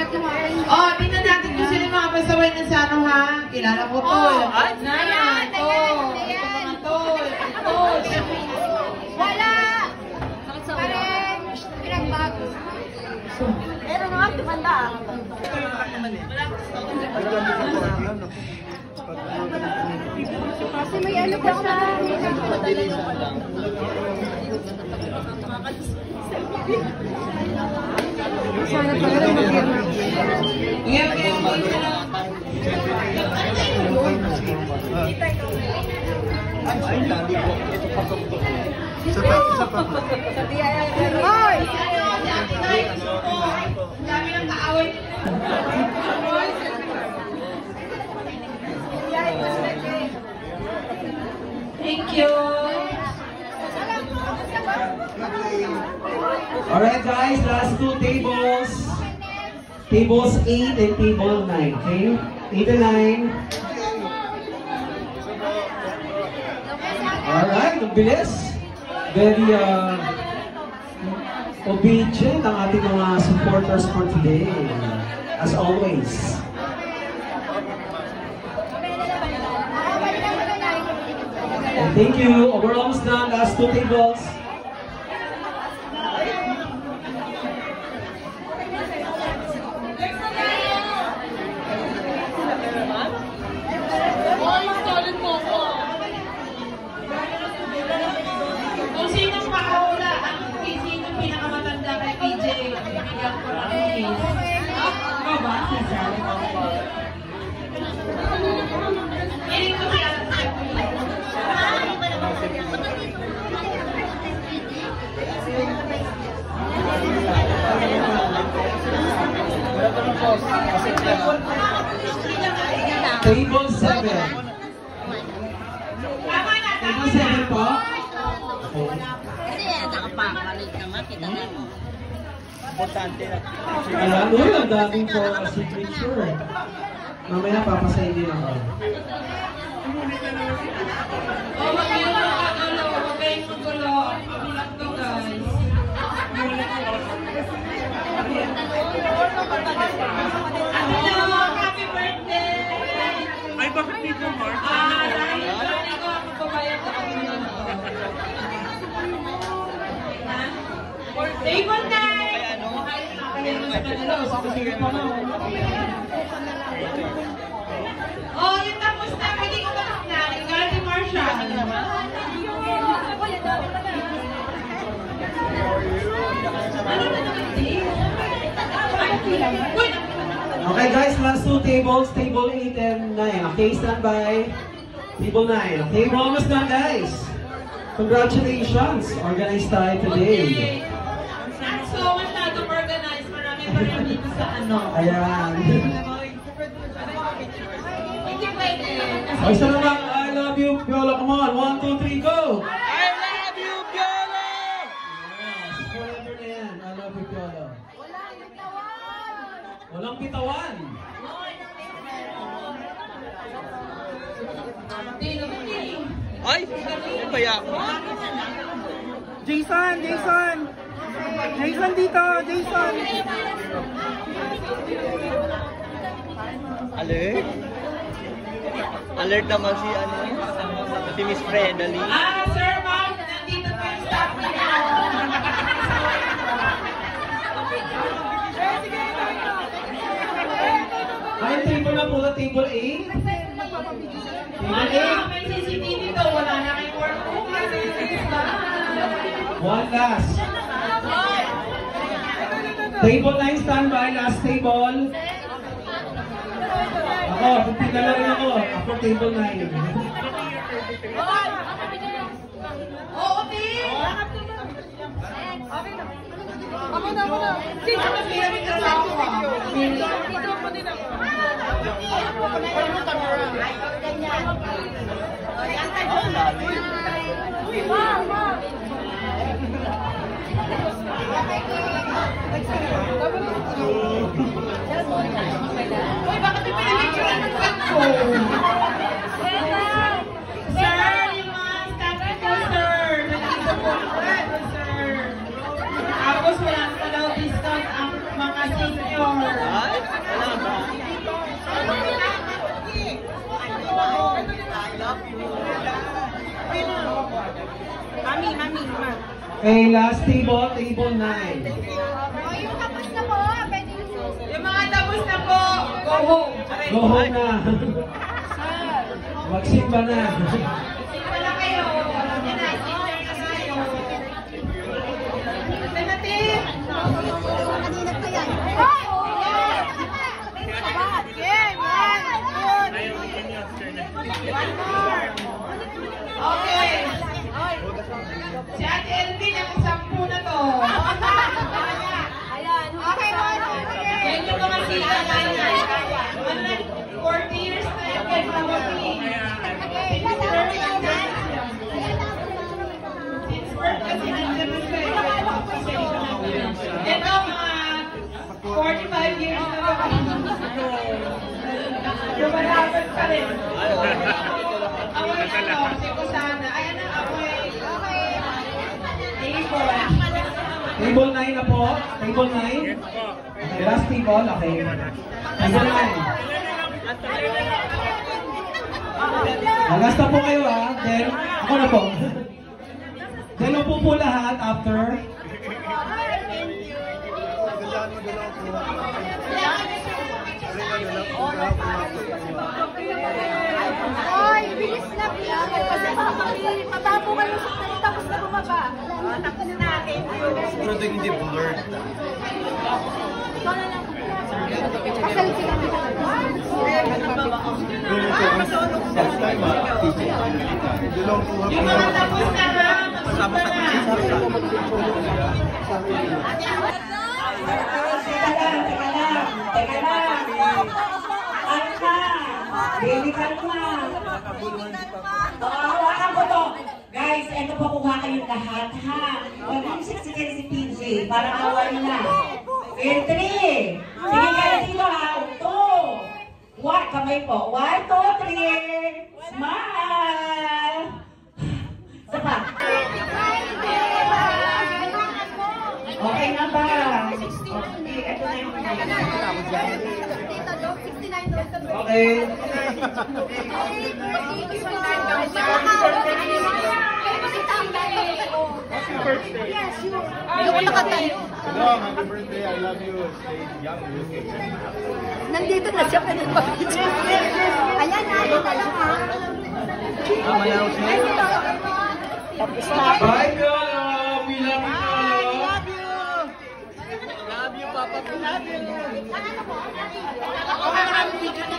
Oh, tingnan natin kung sino yung mga pasaway na sa ano ha. Kilala ko to. Ayan. Wala! Parang pinagbago. Pero mga tumanda. Kasi may ano pa siya. Sana pala rin mag-irma. Isa pa. Hoy! Dami ng kaaway. Thank you. Alright guys, last two tables. Tables 8 and table 9, okay? 8 and 9. Alright, ang bilis. Very obedient ang ating mga supporters for today. As always. And thank you. We're almost done. Last two tables. Kung sinong makahula, sino pinakamatanda kay PJ, bibigyan ko lang ng case. Ikaw ba? Hindi ko siya. Table 7. Table 7 po. Kasi nakapakalit ka nga, kita na mo. Ayan, uy, ang daming po signature. Mamaya papasayin din ako. Oh, wag kayong magkakalo. Wag kayong magulo. Lang to, guys. Hello, happy birthday! Ay, bakit dito, Mark? Dahil sabi ko, ako pabayad ako yun. Table 9! Oh, yung tapos na, pwede ko tapos na. Regarding Marshall. Ano na naman, Dave? Okay guys, last two tables. Table 8 and 9. Okay, stand by. Table 9. Okay, we're almost done guys. Congratulations. Organized tayo today. So, masyadong organized. Marami pa rin dito sa ano. Ayan. Hindi pwede. O, isa naman, I love you, Piolo. Come on. 1, 2, 3, go! I love you, Piolo! Yes, forever na yan. I love you, Piolo. Walang bitawan! Walang bitawan. Ay! Ano ba yan? Jason! Jason dito! Jason! Alert? Alert naman si si Miss Fredaly. Sir Ma'am, nandito po yung staff niyo. Ay, table na po na table 8. Ano, may CCTV to. Wala na kayong work po kasi. One last. Table 9 standby, last table. Ako, pagpigala rin ako. Ako table 9. Oo, Tim! Ako na. Sino mas gamit ka sa ako? Uy, bakit may pinipicture ng ko? Sir, yung mga staff ko, sir. Nandito po ako, sir. Tapos wala pa daw discount ang mga senior. Mami, mami, ma. Okay, last table, table 9. Oh, yung tapos na po. Pwede yung... Yung mga tapos na po, go home. Go home na. Magsimba na. Wala kayo. Alam niyo na, senior na tayo. Alternative. Kanina pa yan. Oh! Sabat! Game! One! Good! One more! Okay. Si Ate Elvin, ang 10 na to. Ayan. Okay, one. Yan yung mga sila na yan. 40 years na yan kay Mama P. Since birth kasi nandiyan na siya. Ito, mga 45 years na ba? Lumalaban pa rin. Amoy ano, si Kusana. Ayan ang amoy. Table. Table 9 na po. Table 9. Okay, last table. Okay. Table 9. Last na po kayo ha. Then, ako na po. Then, upo po lahat after. Oy, bilis na bilis. Kasi matapos kayo sa tayo tapos na bumaba. Tapos na natin. Pero hindi blurred. Ikaw na lang. Pasalit sila. Yung mga tapos na ha, Kasama sa Teka lang. Ano na? Baby ka na. Hawakan ko to. Guys, eto po kuha kayong lahat, ha? 160 kayo si PJ. Para awal na. In 3. Sige kayo dito, ha? 2. What? Kamay po. 1, 2, 3. Smile! Sapa. Okay na ba? Okay, eto na yung Okay. Yes, you. Ayoko nakatayo. Hello, happy birthday. I love you. Stay young. Nandito na siya pa ng pag-video. Ayan, ano na lang ha. Tapos na. Bye, Piolo. We love you, Piolo. Love you, Papa. Love you. Ako na lang video na.